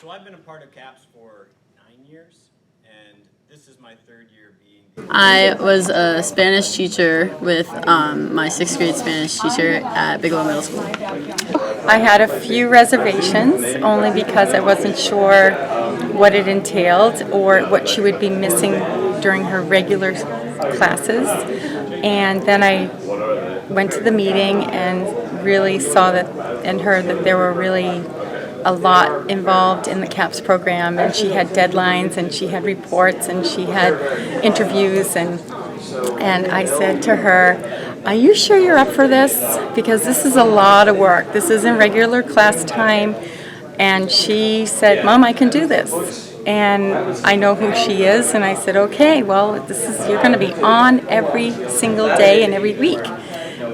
So I've been a part of CAPS for 9 years, and this is my third year being I was a Spanish teacher with my 6th grade Spanish teacher at Bigelow Middle School. I had a few reservations, only because I wasn't sure what it entailed or what she would be missing during her regular classes. And then I went to the meeting and really saw that and heard that there were really a lot involved in the CAPS program, and she had deadlines and she had reports and she had interviews, and I said to her, "Are you sure you're up for this? Because this is a lot of work. This isn't regular class time." And she said, "Mom, I can do this." And I know who she is, and I said, "Okay, well, you're going to be on every single day and every week."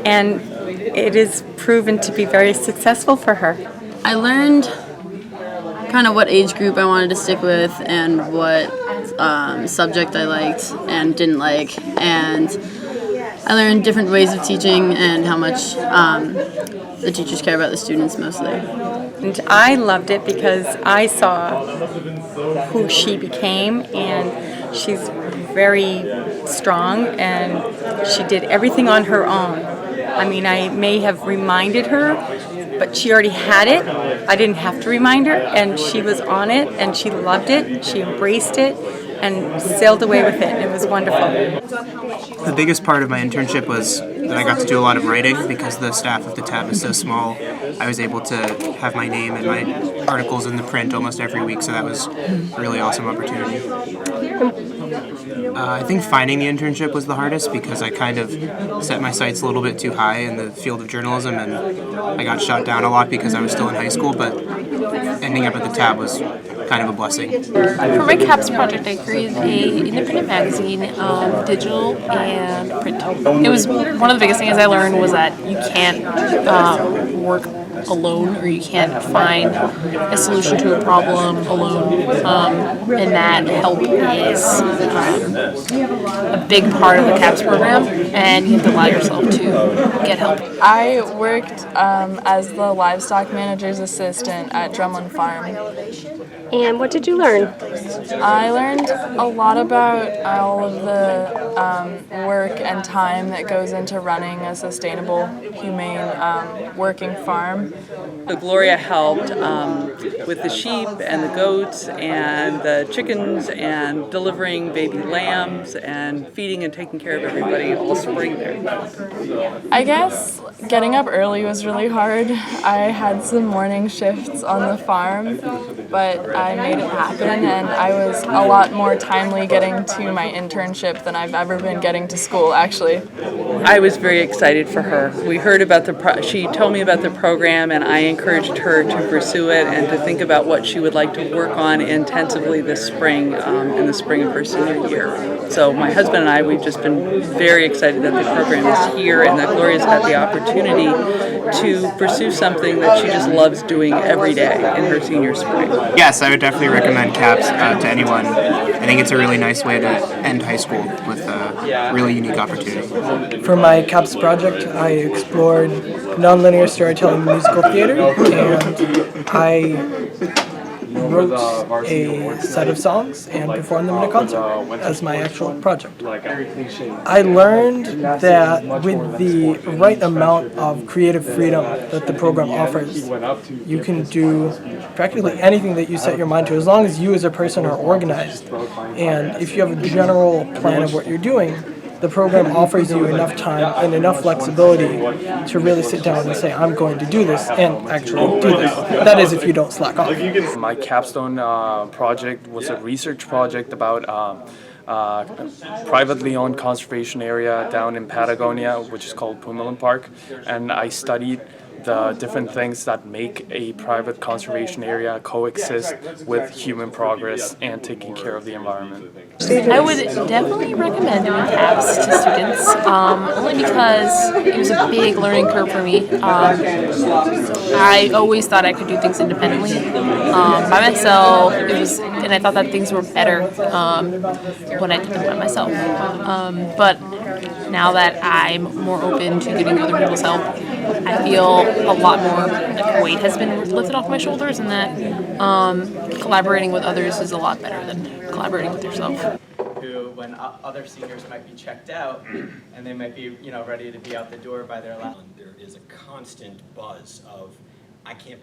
And it is proven to be very successful for her. I learned kind of what age group I wanted to stick with and what subject I liked and didn't like, and I learned different ways of teaching and how much the teachers care about the students mostly. And I loved it because I saw who she became, and she's very strong, and she did everything on her own. I mean, I may have reminded her, but she already had it. I didn't have to remind her, and she was on it, and she loved it. She embraced it and sailed away with it. It was wonderful. The biggest part of my internship was that I got to do a lot of writing because the staff of the tab is so small. I was able to have my name and my articles in the print almost every week, so that was a really awesome opportunity. I think finding the internship was the hardest because I kind of set my sights a little bit too high in the field of journalism, and I got shot down a lot because I was still in high school, but ending up at the tab was kind of a blessing. For my CAPS project, I created an independent magazine, digital and print. It was one of the biggest things I learned was that you can't work alone, or you can't find a solution to a problem alone, and that help is a big part of the CAPS program, and you have to allow yourself to get help. I worked as the livestock manager's assistant at Drumlin Farm. And what did you learn? I learned a lot about all of the work and time that goes into running a sustainable, humane working farm. Gloria helped with the sheep and the goats and the chickens and delivering baby lambs and feeding and taking care of everybody all spring there. I guess getting up early was really hard. I had some morning shifts on the farm, but I made it happen, and I was a lot more timely getting to my internship than I've ever been getting to school, actually. I was very excited for her. We heard about she told me about the program, and I encouraged her to pursue it and to think about what she would like to work on intensively this spring, in the spring of her senior year. So my husband and I, we've just been very excited that the program is here and that Gloria's got the opportunity to pursue something that she just loves doing every day in her senior spring. Yes, I would definitely recommend CAPS to anyone. I think it's a really nice way to end high school with a really unique opportunity. For my CAPS project, I explored nonlinear storytelling musical theater, and I wrote a set of songs and performed them in a concert as my actual project. I learned that with the right amount of creative freedom that the program offers, you can do practically anything that you set your mind to, as long as you as a person are organized. And if you have a general plan of what you're doing, the program offers you enough time and enough flexibility to really sit down and say, I'm going to do this, and actually do this. That is, if you don't slack off. My capstone project was a research project about privately owned conservation area down in Patagonia, which is called Pumalin Park, and I studied the different things that make a private conservation area coexist with human progress and taking care of the environment. I would definitely recommend doing CAPS to students, only because it was a big learning curve for me. I always thought I could do things independently by myself. And I thought that things were better when I did them by myself. But now that I'm more open to getting other people's help, I feel a lot more like weight has been lifted off my shoulders, and that collaborating with others is a lot better than collaborating with yourself. Who, when other seniors might be checked out and they might be, ready to be out the door by their last. There is a constant buzz of, I can't